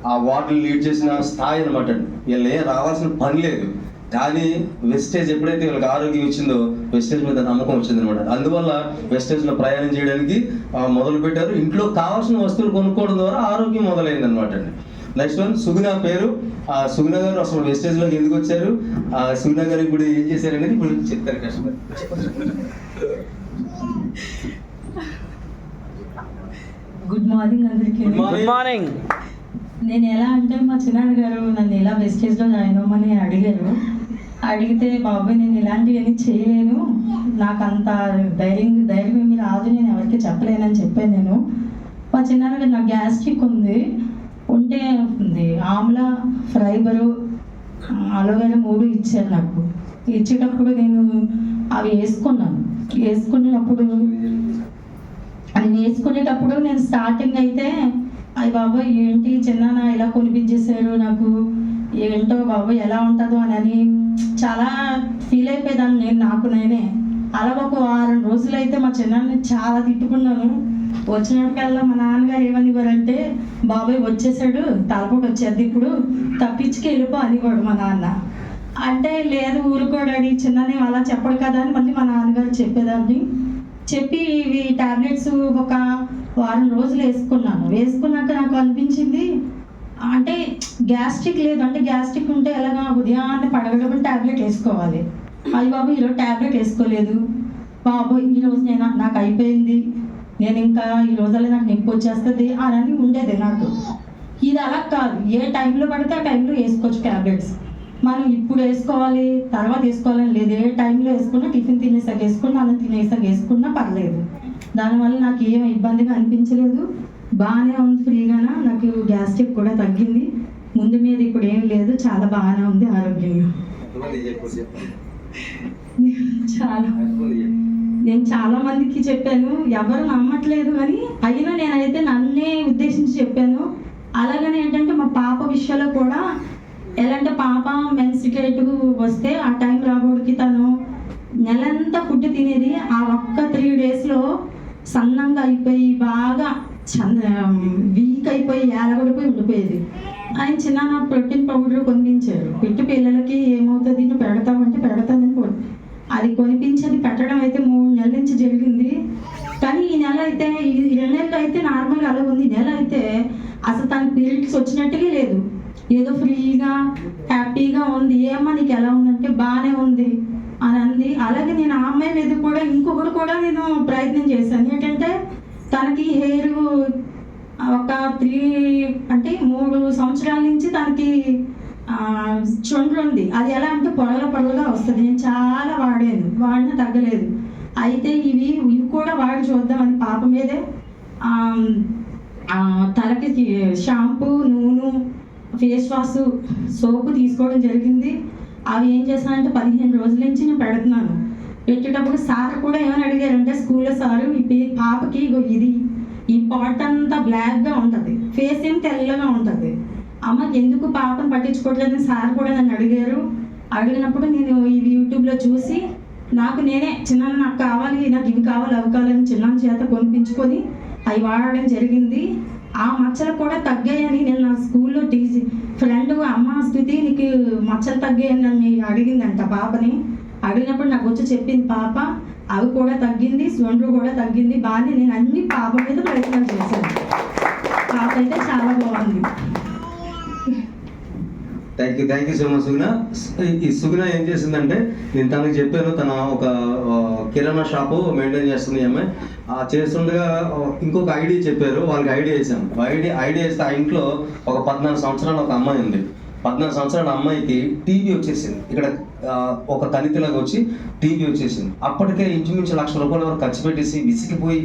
ఆ వార్డుని లీడ్ చేసిన స్థాయి అనమాట. వీళ్ళు రావాల్సిన పని లేదు. కానీ వెస్టేజ్ ఎప్పుడైతే వీళ్ళకి ఆరోగ్యం ఇచ్చిందో వెస్టేజ్ మీద నమ్మకం వచ్చింది అనమాట. అందువల్ల వెస్టేజ్లో ప్రయాణం చేయడానికి మొదలు పెట్టారు. ఇంట్లో కావాల్సిన వస్తువులు కొనుక్కోవడం ద్వారా ఆరోగ్యం మొదలైంది అనమాట అండి. నెక్స్ట్ వన్ సుగుణ పేరు. సుగుణ గారు అసలు వెస్టేజ్లోకి ఎందుకు వచ్చారు, సుగుణ గారు ఇప్పుడు ఏం చేశారనేది ఇప్పుడు చెప్తారు కస్టమర్. గుడ్ మార్నింగ్ అందరికీ. Good morning. నేను ఎలా అంటే మా చిన్నాన్న గారు నన్ను ఎలా వెస్టేజ్లో జాయిన్ అవ్వమని అడిగారు. అడిగితే బాబాయ్ నేను ఇలాంటివన్నీ చేయలేను, నాకు అంత ధైర్యం ఏమి రాదు, నేను ఎవరికి చెప్పలేనని చెప్పాను. నేను మా చిన్నాన్న గారు నాకు గ్యాస్ట్రిక్ ఉంటే ఆమ్లా, ఫైబరు, అలోవేరా 3 ఇచ్చారు నాకు. ఇచ్చేటప్పుడు నేను అవి వేసుకునేటప్పుడు నేను స్టార్టింగ్ అయితే అయ్యి బాబాయ్ ఏంటి చిన్నాన్న ఇలా కొనిపించేశారు, నాకు ఏంటో బాబాయ్ ఎలా ఉంటుందో అని చాలా ఫీల్ అయిపోయేదాన్ని నేనే. అలా ఒక 6 రోజులు అయితే మా చిన్నాన్ని చాలా తిట్టుకున్నాను. వచ్చినప్పటికల్లా మా నాన్నగారు ఏమనివ్వరంటే, బాబాయ్ వచ్చేసాడు, తలపోటు వచ్చేది, ఇప్పుడు తప్పించుకు వెళ్ళిపో అనేవాడు మా నాన్న. అంటే లేదు ఊరుకోడాడి చిన్నని అలా చెప్పడు కదా అని మళ్ళీ మా నాన్నగారు చెప్పేదాన్ని. చెప్పి ఇవి టాబ్లెట్స్ ఒక వారం రోజులు వేసుకున్నాక నాకు అనిపించింది అంటే గ్యాస్ట్రిక్ లేదు, అంటే గ్యాస్ట్రిక్ ఉంటే ఎలాగా ఉదయాన్నే పడగడబడి టాబ్లెట్ వేసుకోవాలి. అయ్యి బాబు ఈరోజు టాబ్లెట్ వేసుకోలేదు, బాబు ఈరోజు నాకు అయిపోయింది, నేను ఇంకా ఈ రోజుల్లో నాకు నొప్పి వచ్చేస్తుంది అని ఉండేది నాకు. ఇది అలా కాదు, ఏ టైంలో పడితే ఆ టైంలో వేసుకోవచ్చు టాబ్లెట్స్. మనం ఇప్పుడు వేసుకోవాలి తర్వాత వేసుకోవాలని లేదు, ఏ టైంలో వేసుకున్నా, టిఫిన్ తినేసాక వేసుకున్నా, అన్నం తినేసాక వేసుకున్నా పర్లేదు. దానివల్ల నాకు ఏం ఇబ్బందిగా అనిపించలేదు, బాగానే ఉంది, ఫ్రీగానే నాకు గ్యాస్ట్రిక్ కూడా తగ్గింది. ముందు మీద ఇప్పుడు ఏం లేదు, చాలా బాగానే ఉంది ఆరోగ్యంగా. నేను చాలా మందికి చెప్పాను, ఎవరు నమ్మట్లేదు అని, అయినా నేనైతే నన్నే ఉద్దేశించి చెప్పాను. అలాగనే ఏంటంటే మా పాప విషయంలో కూడా ఎలా అంటే పాప మెన్స్ట్రుయేట్ వస్తే ఆ టైం రాబోడికి తను నెలంతా ఫుడ్ తినేది, ఆ ఒక్క 3 daysలో సన్నంగా అయిపోయి బాగా వీక్ అయిపోయి ఏలబడిపోయి ఉండిపోయేది. ఆయన చిన్న ప్రోటీన్ పౌడర్ కొనిపించారు, పెట్టి పిల్లలకి ఏమవుతుంది నువ్వు పెడతావంటే పెడతానని అది కొనిపించి అది పెట్టడం అయితే 3 నెలల నుంచి జరిగింది. కానీ ఈ నెల అయితే ఈ 2 నెలలు అయితే నార్మల్గా అలా ఉంది, ఈ నెల అయితే అసలు తన పీరియడ్స్ వచ్చినట్టుగా లేదు, ఏదో ఫ్రీగా హ్యాపీగా ఉంది. ఏమ్మా నీకు ఎలా ఉందంటే బాగానే ఉంది అని అంది. అలాగే నేను ఆ అమ్మాయి మీద కూడా ఇంకొకటి కూడా నేను ప్రయత్నం చేశాను, ఏంటంటే తనకి హెయిర్ ఒక 3 సంవత్సరాల నుంచి తనకి చుండ్రు ఉంది. అది ఎలా అంటే పొడలుగా వస్తుంది. నేను చాలా వాడినా తగ్గలేదు. అయితే ఇవి కూడా వాడి చూద్దామని పాప మీదే తలకి షాంపూ, నూనె, ఫేస్ వాష్, సోపు తీసుకోవడం జరిగింది. అవి ఏం చేస్తానంటే 15 రోజుల నుంచి నేను పెడుతున్నాను. పెట్టేటప్పుడు సార్ కూడా ఏమని అడిగారంటే స్కూల్లో సారు, ఈ పాపకి ఇది ఈ పాట్ అంతా బ్లాక్గా ఉంటుంది, ఫేస్ ఏం తెల్లగా ఉంటుంది, అమ్మ ఎందుకు పాపను పట్టించుకోవట్లేదని సార్ కూడా నన్ను అడిగారు. అడిగినప్పుడు నేను ఇవి యూట్యూబ్లో చూసి నేనే నాకు కావాలి, నాకు ఇవి కావాలి అవి కావాలని చిన్న చేత కొనిపించుకొని అవి వాడడం జరిగింది. ఆ మచ్చలు కూడా తగ్గాయని నేను నా స్కూల్లో ఫ్రెండ్ అమ్మ స్థుతి నీకు మచ్చలు తగ్గాయని నన్ను అడిగిందంట పాపని. అడిగినప్పుడు నాకు వచ్చి చెప్పింది పాప, అవి కూడా తగ్గింది, సొండ్రు కూడా తగ్గింది. బాగానే నేను అన్ని పాప మీద ప్రయత్నం చేశాను. పాప అయితే చాలా బాగుంది. థ్యాంక్ యూ సో మచ్ సుగుణ. ఈ సుగుణ ఏం చేసిందంటే నేను తనకు చెప్పాను, తన ఒక కిరాణా షాపు మెయింటైన్ చేస్తుంది అమ్మాయి. చేస్తుండగా ఇంకొక ఐడియా చెప్పారు, వాళ్ళకి ఐడియా వేసాం. ఐడియా వేస్తే ఆ ఇంట్లో ఒక 14 సంవత్సరాల ఒక అమ్మాయి ఉంది. 14 సంవత్సరాల అమ్మాయికి టీబీ వచ్చేసింది. ఇక్కడ ఒక తనితిలాగా వచ్చి టీబీ వచ్చేసింది. అప్పటికే ఇంచుమించు ₹1,00,000 వరకు ఖర్చు పెట్టేసి విసిగిపోయి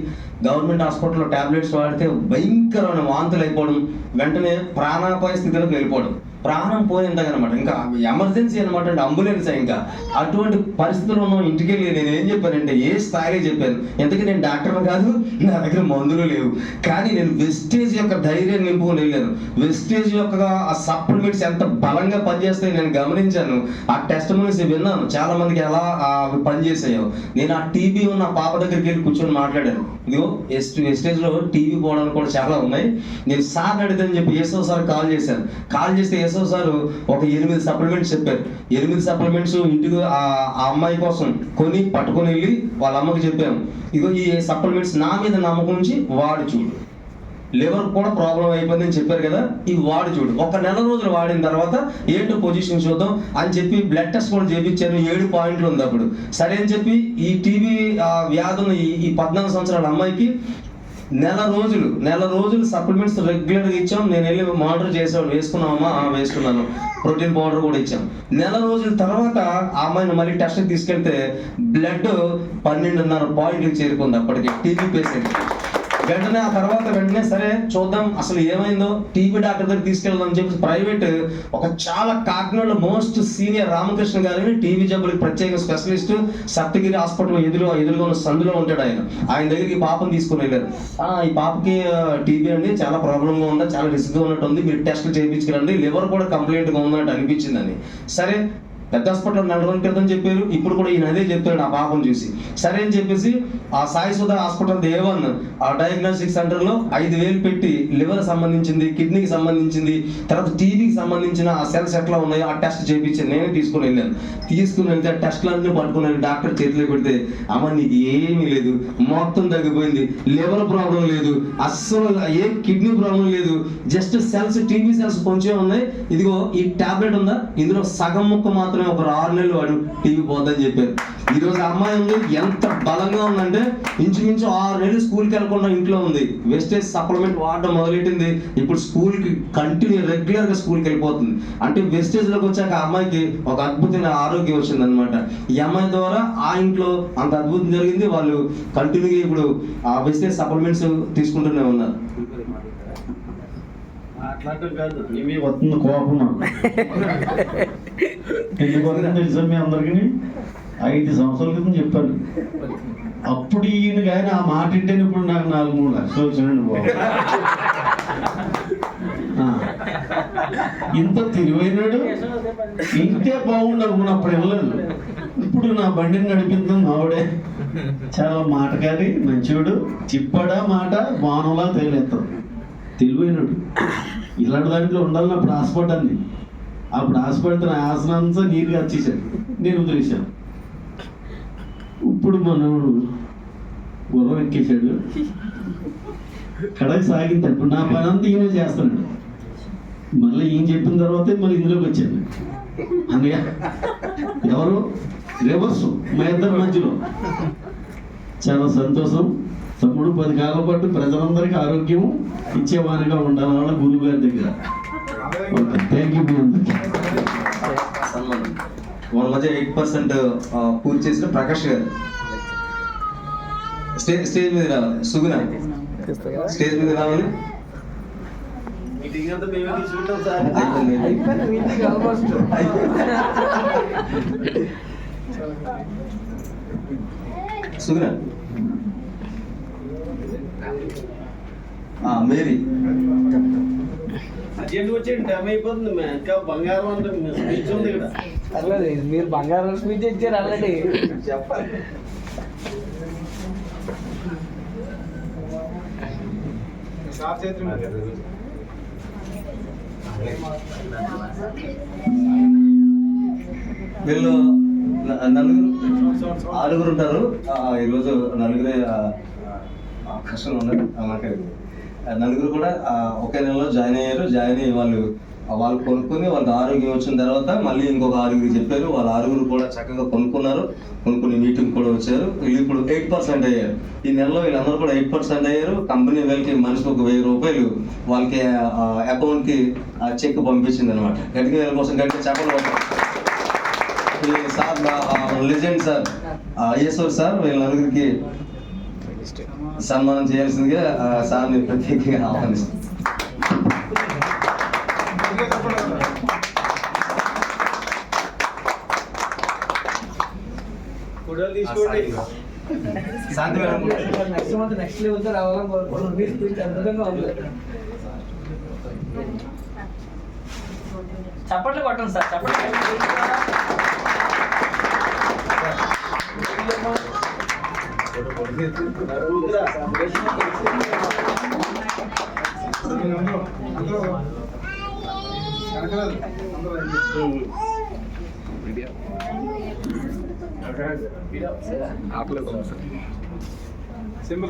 గవర్నమెంట్ హాస్పిటల్లో టాబ్లెట్స్ వాడితే భయంకరమైన వాంతులు అయిపోవడం, వెంటనే ప్రాణాపాయ స్థితిలోకి వెళ్ళిపోవడం, ప్రాణం పోయిందనమాట. ఇంకా ఎమర్జెన్సీ అనమాట, అంటే అంబులెన్స్. ఇంకా అటువంటి పరిస్థితుల్లో ఉన్న ఇంటికి వెళ్ళి నేను ఏం చెప్పానంటే ఏ స్థాయిలో చెప్పాను, ఎందుకంటే నేను డాక్టర్ని కాదు, నా దగ్గర మందులు లేవు, కానీ నేను వెస్టేజ్ యొక్క ధైర్యం నింపుకొని వెళ్ళాను. వెస్టేజ్ యొక్క ఆ సప్లిమెంట్స్ ఎంత బలంగా పనిచేస్తాయో నేను గమనించాను. ఆ టెస్ట్ విన్నాను చాలా మందికి ఎలా పనిచేసాయో. నేను ఆ టీబీ ఉన్న పాప దగ్గరికి వెళ్ళి కూర్చొని మాట్లాడాను. ఇదిగో వెస్టేజ్లో టీబీ పోవడానికి కూడా చాలా ఉన్నాయి, నేను సార్ అడిగితే చెప్పి యేసో సార్ కాల్ చేశాను. కాల్ చేస్తే యేసో సార్ ఒక 8 సప్లిమెంట్స్ చెప్పారు. 8 సప్లిమెంట్స్ ఇంటికి ఆ అమ్మాయి కోసం పట్టుకొని వెళ్ళి వాళ్ళ అమ్మకి చెప్పాము, ఇదిగో ఈ సప్లిమెంట్స్ నా మీద నమ్మకం నుంచి వాడి చూడు, లివర్ కూడా ప్రాబ్లం అయిపోయిందని చెప్పారు కదా, ఇవి వాడి చూడు, ఒక నెల రోజులు వాడిన తర్వాత ఏంటో పొజిషన్ చూద్దాం అని చెప్పి బ్లడ్ టెస్ట్ కూడా చేయించాను. 7 పాయింట్లు ఉంది అప్పుడు. సరే అని చెప్పి ఈ టీబీ వ్యాధులు ఈ 14 సంవత్సరాల అమ్మాయికి నెల రోజులు సప్లిమెంట్స్ రెగ్యులర్గా ఇచ్చాం. నేను వెళ్ళి మానిటర్ చేసేవాడు, వేసుకున్నామమ్మా వేసుకున్నాను, ప్రోటీన్ పౌడర్ కూడా ఇచ్చాం. నెల రోజుల తర్వాత ఆ అమ్మాయిని మళ్ళీ టెస్ట్కి తీసుకెళ్తే బ్లడ్ 12.5 పాయింట్కి చేరుకుంది అప్పటికి టీబీ పేషెంట్. వెంటనే సరే చూద్దాం అసలు ఏమైందో, టీబీ డాక్టర్ దగ్గర తీసుకెళ్దాం అని చెప్పి ప్రైవేట్ ఒక చాలా కాకినాడలో మోస్ట్ సీనియర్ రామకృష్ణ గారిని టీబీ జబ్బులకి ప్రత్యేక స్పెషలిస్ట్ సప్తగిరి హాస్పిటల్ ఎదురుగా ఉన్న సందులో ఉంటాడు ఆయన దగ్గరికి ఈ పాపను తీసుకుని వెళ్ళారు. ఈ పాపకి టీబీ అండి, చాలా ప్రాబ్లంగా ఉందా, చాలా రిస్క్గా ఉన్నట్టు ఉంది, మీరు టెస్ట్లు చేయించుకురండి, లివర్ కూడా కంప్లైంట్గా ఉన్నట్టు అనిపించిందని. సరే పెద్ద హాస్పిటల్ 4 రోజుల క్రితం చెప్పారు, ఇప్పుడు కూడా ఈయన అదే చెప్తాడు ఆ పాపం చూసి. సరే అని చెప్పేసి ఆ సాయి సుధా హాస్పిటల్ దేవన్ ఆ డయాగ్నోస్టిక్ సెంటర్లో 5,000 పెట్టి లివర్ సంబంధించింది, కిడ్నీకి సంబంధించింది, తర్వాత టీబీకి సంబంధించిన ఆ సెల్స్ ఎట్లా ఉన్నాయో ఆ టెస్ట్ చేయించాను. నేనే తీసుకుని వెళ్ళాను. తీసుకుని వెళ్తే ఆ టెస్ట్లన్నీ పట్టుకున్నాను. డాక్టర్ చేతిలో పెడితే అమ్మ నీకు ఏమీ లేదు, మొత్తం తగ్గిపోయింది, లివర్ ప్రాబ్లం లేదు, అస్సలు ఏ కిడ్నీ ప్రాబ్లం లేదు, జస్ట్ సెల్స్ టీబీ సెల్స్ కొంచెం ఉన్నాయి, ఇదిగో ఈ టాబ్లెట్ ఉందా ఇందులో సగం ముక్క మాత్రమే ఒక 6 నెలలు వాడు టీవీ పోద్దని చెప్పారు. ఈరోజు అమ్మాయి ఉంది ఎంత బలంగా ఉందంటే ఇంచుమించు 6 నెలలు స్కూల్కి వెళ్ళకుండా ఇంట్లో ఉంది. వెస్టేజ్ సప్లిమెంట్ వాడడం మొదలెట్టింది. ఇప్పుడు స్కూల్కి కంటిన్యూ రెగ్యులర్గా స్కూల్కి వెళ్ళిపోతుంది. అంటే వెస్టేజ్లోకి వచ్చాక ఆ అమ్మాయికి ఒక అద్భుతమైన ఆరోగ్యం వచ్చింది అనమాట. ఈ అమ్మాయి ద్వారా ఆ ఇంట్లో అంత అద్భుతం జరిగింది. వాళ్ళు కంటిన్యూగా ఇప్పుడు ఆ వెస్టేజ్ సప్లిమెంట్స్ తీసుకుంటూనే ఉన్నారు. మాట్లాడటం కాదు, ఇవి వస్తుంది కోపం నాకు. ఎందుకు వస్తుంది తెలుసా మీ అందరికీ? 5 సంవత్సరాల క్రితం చెప్పాను. అప్పుడు ఈయన కానీ ఆ మాట ఇంటేనే ఇప్పుడు నాకు 4-3 లక్షలు వచ్చినండి బాబు. ఇంత తెలివైనాడు ఇంటే బాగుండు అనుకున్న అప్పుడు వెళ్ళలేదు. ఇప్పుడు నా బండిని నడిపింది మావిడే. చాలా మాటకారి, మంచివాడు, చిప్పడా మాట బాణంలా తేలేస్తాడు, తెలివైనడు. ఇలాంటి దాంట్లో ఉండాలని అప్పుడు ఆశపడ్డాన్ని. అప్పుడు ఆశపడితే నా ఆసనంతా నీరుగా వచ్చేసాడు, నేను వదిలేశాను. ఇప్పుడు మనోడు గుర్రం ఎక్కేశాడు, కడకి సాగింది. ఇప్పుడు నా పని అంతా ఈయన చేస్తున్నాడు. మళ్ళీ ఈయన చెప్పిన తర్వాతే మళ్ళీ ఇందులోకి వచ్చాను. అన్నయ్య ఎవరు రివర్సు మా ఇద్దరి మధ్యలో. చాలా సంతోషం తమ్ముడు. 10 కాలం పాటు ప్రజలందరికీ ఆరోగ్యం ఇచ్చేవానిగా ఉండాలి వాళ్ళ గురువు గారి దగ్గర. థ్యాంక్ యూ మీ అందరికీ. వాళ్ళ మధ్య 8% పూర్తి చేసిన ప్రకాష్ గారు స్టేజ్ మీద రావాలి. సుగుణ స్టేజ్ మీద రావాలి. సుగుణ మేరీ అర్జెంట్ వచ్చేయండి, టైం అయిపోతుంది. ఇంకా బంగారం అంటే స్పీచ్ ఉంది ఇక్కడ. పర్లేదు, మీరు బంగారం స్పీచ్ ఇచ్చారు ఆల్రెడీ. చెప్పాలి. వీళ్ళు 6 ఉంటారు. ఈరోజు 4 కష్టంగా ఉన్నారు. నాకు 4 కూడా ఒకే నెలలో జాయిన్ అయ్యారు. జాయిన్ అయ్యి వాళ్ళు కొనుక్కొని వాళ్ళకి ఆరోగ్యం వచ్చిన తర్వాత మళ్ళీ ఇంకొక 6 చెప్పారు. వాళ్ళ 6 కూడా చక్కగా కొనుక్కుని మీటింగ్ కూడా వచ్చారు. వీళ్ళు ఇప్పుడు 8% అయ్యారు. ఈ నెలలో వీళ్ళందరూ కూడా 8% అయ్యారు. కంపెనీ వీళ్ళకి మనిషికి ఒక 1000 రూపాయలు వాళ్ళకి అకౌంట్కి చెక్ పంపించింది అనమాట. గట్టిగా వీళ్ళ కోసం గట్టిగా చెప్పడం sir legend sir Eshwar sir వీళ్ళ 4కి సన్మానం చేయాల్సిందిగా సార్ని ప్రత్యేకంగా ఆహ్వానిస్తాను. శాంతి మేడం నెక్స్ట్ లెవెల్ తో రావాలని కోరుకుంటున్నాను. అద్భుతంగా ఉంది. చప్పట్లు కొట్టండి సార్, చప్పట్లు.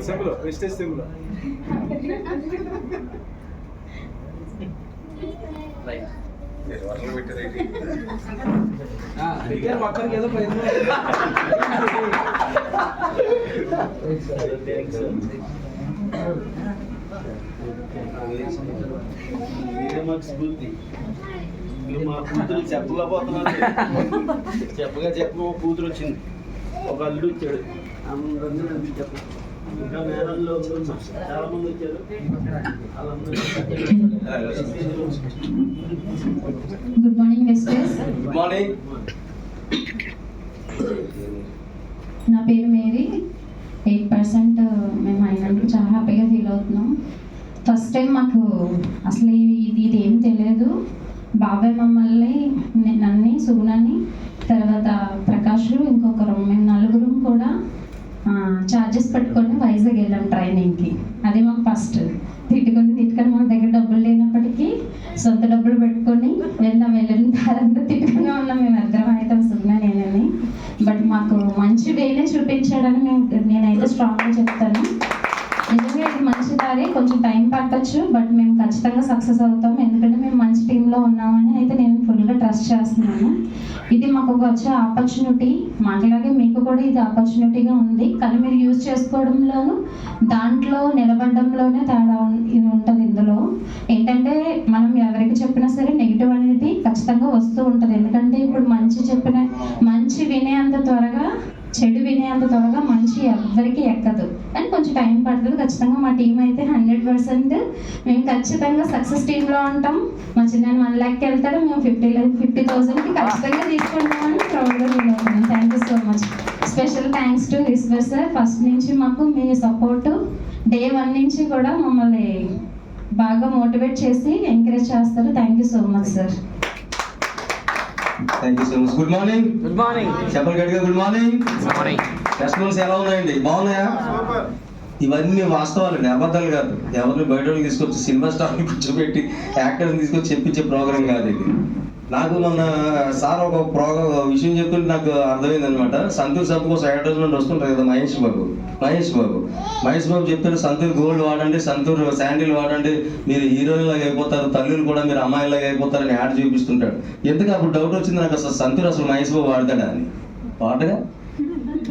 Symbol Vestige symbol. అడిగారు మొత్తానికి ఏదో ప్రయత్నం. మా కూతురు చెప్పలేకపోతున్నాను. చెప్పగా కూతురు వచ్చింది, ఒక అల్లుడు వచ్చాడు. అందరినీ చెప్ప ఇంకా మేళంలో చాలా మంది వచ్చారు. Good morning Vestige. Good morning. నా పేరు మేరీ. 8% మేము అయినందుకు చాలా హ్యాపీగా ఫీల్ అవుతున్నాం. ఫస్ట్ టైం మాకు అసలు ఇది ఏం తెలియదు. బాబాయ్ మమ్మల్ని నన్ను సుగుణని తర్వాత ప్రకాష్ ఇంకొకరు, మేము నలుగురం కూడా ఛార్జెస్ పెట్టుకొని వైజాగ్ వెళ్ళాం ట్రైనింగ్కి. అది మాకు ఫస్ట్. తిట్టుకొని మన దగ్గర డబ్బులు లేనప్పటికీ సొంత డబ్బులు పెట్టుకొని వెళ్ళిన దారంతా తిట్టుకునే ఉన్నాం మేము ఇద్దరం అయితే, సుగ్న నేనని. బట్ మాకు మంచి వేనే చూపించాడని నేనైతే స్ట్రాంగ్గా చెప్తాను. నిజంగా ఇది మంచి దారి, కొంచెం టైం పట్టచ్చు, బట్ మేము ఖచ్చితంగా సక్సెస్ అవుతాం. ఎందుకంటే మేము మంచి టీంలో ఉన్నామని అయితే నేను ఫుల్గా ట్రస్ట్ చేస్తున్నాను. ఇది మాకు వచ్చే ఆపర్చునిటీ, మాట్లాగే మీకు కూడా ఇది ఆపర్చునిటీగా ఉంది. కానీ మీరు యూజ్ చేసుకోవడంలోనూ దాంట్లో నిలబడడంలోనే తేడా ఉంటుంది. ఇందులో ఏంటంటే మనం ఎవరికి చెప్పినా సరే నెగిటివ్ అనేది ఖచ్చితంగా వస్తూ ఉంటుంది. ఎందుకంటే ఇప్పుడు మంచి వినేంత త్వరగా చెడు వినేంత త్వరగా మంచి ఎవరికి ఎక్కదు, అని కొంచెం టైం పడుతుంది. ఖచ్చితంగా మా టీం అయితే 100% మేము ఖచ్చితంగా సక్సెస్ టీంలో ఉంటాం. మా చిన్న 1 lakh వెళ్తాడు, మేము 50,000కి ఖచ్చితంగా తీసుకుంటామని ప్రౌడ్గా ఫీల్ అవుతున్నాం. Thank you so much. Special thanks to Eshwar sir. First నుంచి మాకు మీ సపోర్టు డే 1 నుంచి కూడా మమ్మల్ని బాగా మోటివేట్ చేసి ఎంకరేజ్ చేస్తారు. Thank you so much sir. Thank you so much. Good morning. Good morning. చెప్పండి గట్టిగా గుడ్ మార్నింగ్. రెస్పాన్స్ ఎలా ఉన్నాయండి? బాగున్నాయా? ఇవన్నీ వాస్తవాలండి, అబద్ధాలు కాదు. ఎవరిని బయట వాళ్ళని తీసుకొచ్చి సినిమా స్టార్ని కూర్చోబెట్టి యాక్టర్ని తీసుకొచ్చి చెప్పించే ప్రోగ్రామ్ కాదు ఇది. నాకు మొన్న సార్ ఒక విషయం చెప్తుంటే నాకు అర్థమైంది అనమాట. సంతూర్ సబ్ కోసం అడ్వర్టైజ్మెంట్ వస్తుంటారు కదా, మహేష్ బాబు చెప్తాడు సంతూర్ గోల్డ్ వాడండి, సంతూర్ శాండిల్ వాడండి, మీరు హీరోయిన్ లాగా అయిపోతారు, తల్లులు కూడా మీరు అమ్మాయిలాగా అయిపోతారని యాడ్ చూపిస్తుంటాడు. ఎందుకు అప్పుడు డౌట్ వచ్చింది నాకు, అసలు సంతూర్ అసలు మహేష్ బాబు వాడతాడా అని. వాడగా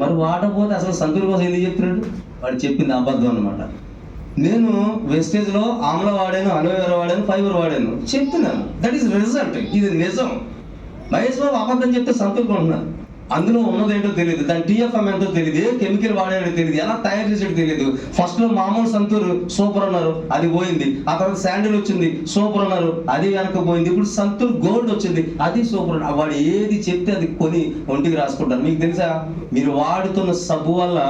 మరి వాడకపోతే అసలు సంతూర్ కోసం ఎందుకు చెప్తున్నాడు? వాడు చెప్పింది అబద్ధం అనమాట. నేను వెస్టేజ్లో ఆమ్లా వాడాను, అలోవేరా వాడాను, ఫైబర్ వాడాను, చెప్తున్నాను. That is result. ఇది నిజం. మహేష్ బాబు అబద్ధం చెప్తే సంతూర్ కొంటున్నాను. అందులో ఉన్నదేంటో తెలియదు, దాని టీఎఫ్ఎం ఏంటో తెలియదు, ఏ కెమికల్ వాడేటో తెలియదు, ఎలా తయారు చేసేటో తెలియదు. ఫస్ట్ లో మామూలు సంతూర్ సూపర్ అన్నారు, అది పోయింది. ఆ తర్వాత శాండిల్ వచ్చింది, సూపర్ అన్నారు, అది వెనక పోయింది. ఇప్పుడు సంతూర్ గోల్డ్ వచ్చింది, అది సూపర్. వాడు ఏది చెప్తే అది కొని ఒంటికి రాసుకుంటారు. మీకు తెలుసా, మీరు వాడుతున్న సబ్బు వల్ల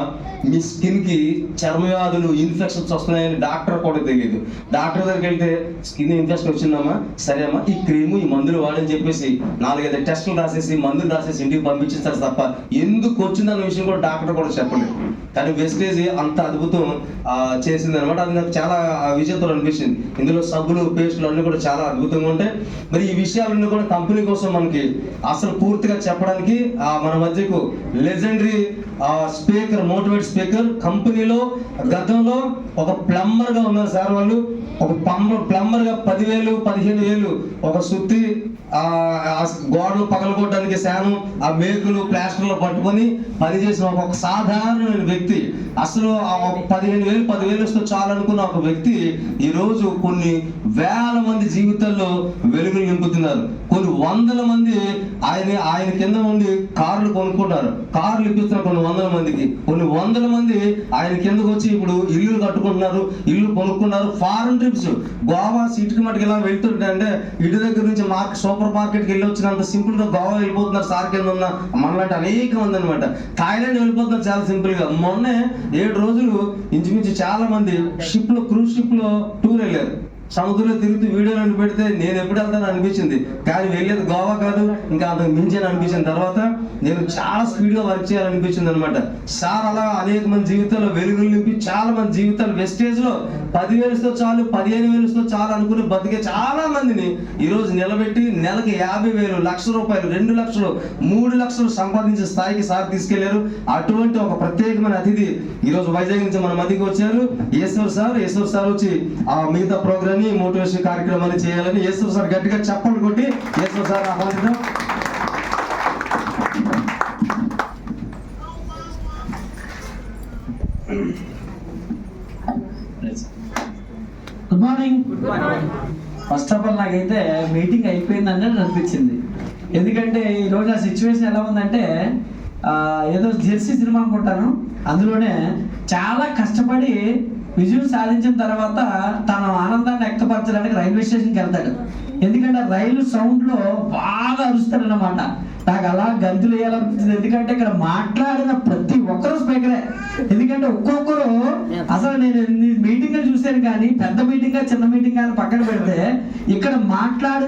మీ స్కిన్ కి చర్మ వ్యాధులు, ఇన్ఫెక్షన్స్ వస్తున్నాయని డాక్టర్ కూడా తెలియదు. డాక్టర్ దగ్గరికి వెళ్తే స్కిన్ ఇన్ఫెక్షన్ వచ్చిందమ్మా, సరే అమ్మా ఈ క్రీము ఈ మందులు వాడని చెప్పేసి 4-5 టెస్టులు రాసేసి మందులు రాసేసి ఇంటికి పంపించేస్తారు తప్ప ఎందుకు వచ్చిందన్న విషయం కూడా డాక్టర్ కూడా చెప్పలేదు. కానీ వెస్టేజ్ అంత అద్భుతం చేసింది అనమాట. అది నాకు చాలా విజేతలు అనిపించింది. ఇందులో సబ్బులు, పేస్టులు అన్నీ కూడా చాలా అద్భుతంగా ఉంటాయి. మరి ఈ విషయాలన్నీ కూడా కంపెనీ కోసం మనకి అసలు పూర్తిగా చెప్పడానికి మన మధ్యకు లెజెండరీ స్పీకర్, మోటివేట్ స్పీకర్, కంపెనీలో గతంలో ఒక ప్లంబర్ గా ఉన్నారు సార్. వాళ్ళు ఒక ప్లంబర్ గా 10,000 15,000 ఒక సుత్తి గోడలు పగలగొట్టడానికి శానం, ఆ మేకులు ప్లాస్టర్లో పట్టుకొని పనిచేసిన ఒక సాధారణమైన వ్యక్తి. అసలు 15,000 చాలనుకున్న ఒక వ్యక్తి ఈరోజు కొన్ని వేల మంది జీవితాల్లో వెలుగులు నింపుతున్నారు. కొన్ని వందల మంది ఆయన కింద ఉండి కార్లు కొనుక్కుంటారు, కార్లు ఇప్పిస్తున్నారు కొన్ని వందల మందికి. కొన్ని వందల మంది ఆయన కిందకు వచ్చి ఇప్పుడు ఇల్లు కట్టుకుంటున్నారు, ఇల్లు కొనుక్కున్నారు. ఫారెన్ ట్రిప్స్, గోవా సిటీకి మటుకు ఇలా వెళ్తుంటే అంటే ఇంటి దగ్గర నుంచి సూపర్ మార్కెట్కి వెళ్ళి వచ్చినంత సింపుల్ గా గోవా వెళ్ళిపోతున్నారు. సార్ కింద ఉన్న మనలాంటి అనేక మంది అనమాట. థాయిలాండ్ వెళ్ళిపోతున్నారు చాలా సింపుల్ గా. మొన్నే 7 రోజులు ఇంచుమించు చాలా మంది క్రూజ్ షిప్ లో టూర్ వెళ్ళారు. సముద్రంలో తిరుగుతూ వీడియోలను పెడితే నేను ఎప్పుడు వెళ్తాను అనిపించింది, కానీ వెళ్ళేది గోవా కాదు, ఇంకా అంతకు మించి అనిపించిన తర్వాత నేను చాలా స్పీడ్గా వర్క్ చేయాలనిపించింది అనమాట. సార్ అలా అనేక మంది జీవితాల్లో వెలుగులు నింపి చాలా మంది జీవితాలు వెస్టేజ్లో 10,000తో చాలు, 15,000తో చాలు అనుకుని బతికే చాలా మందిని ఈరోజు నిలబెట్టి నెలకి 50,000, ₹1,00,000, 2,00,000, 3,00,000 సంపాదించే స్థాయికి సార్ తీసుకెళ్లారు. అటువంటి ఒక ప్రత్యేకమైన అతిథి ఈరోజు వైజాగ్ నుంచి మన మధ్యకి వచ్చారు. ఈశ్వర్ సార్ వచ్చి ఆ మిగతా ప్రోగ్రామ్ మోటివేషన్ కార్యక్రమాన్ని చేయాలని ఈశ్వర్ సార్ గట్టిగా చప్పట్లు కొట్టి ఈశ్వర్ సార్ ఆహ్వానిద్దాం. Good morning. First of all నాకైతే మీటింగ్ అయిపోయింది అన్నట్టు అనిపించింది. ఎందుకంటే ఈరోజు ఆ సిచ్యువేషన్ ఎలా ఉందంటే ఏదో జెర్సీ సినిమా అనుకుంటాను, అందులోనే చాలా కష్టపడి విజయం సాధించిన తర్వాత తన ఆనందాన్ని వ్యక్తపరచడానికి రైల్వే స్టేషన్కి వెళ్తాడు. ఎందుకంటే రైలు సౌండ్లో బాగా అరుస్తాడు అన్నమాట. నాకు అలా గంతులు వేయాలనిపించింది. ఎందుకంటే ఇక్కడ మాట్లాడిన ప్రతి ఒక్కరు స్పీకరే. ఎందుకంటే ఒక్కొక్కరు అసలు నేను మీటింగ్ చూశాను, కానీ పెద్ద మీటింగ్ చిన్న మీటింగ్ అని పక్కన పెడితే ఇక్కడ మాట్లాడిన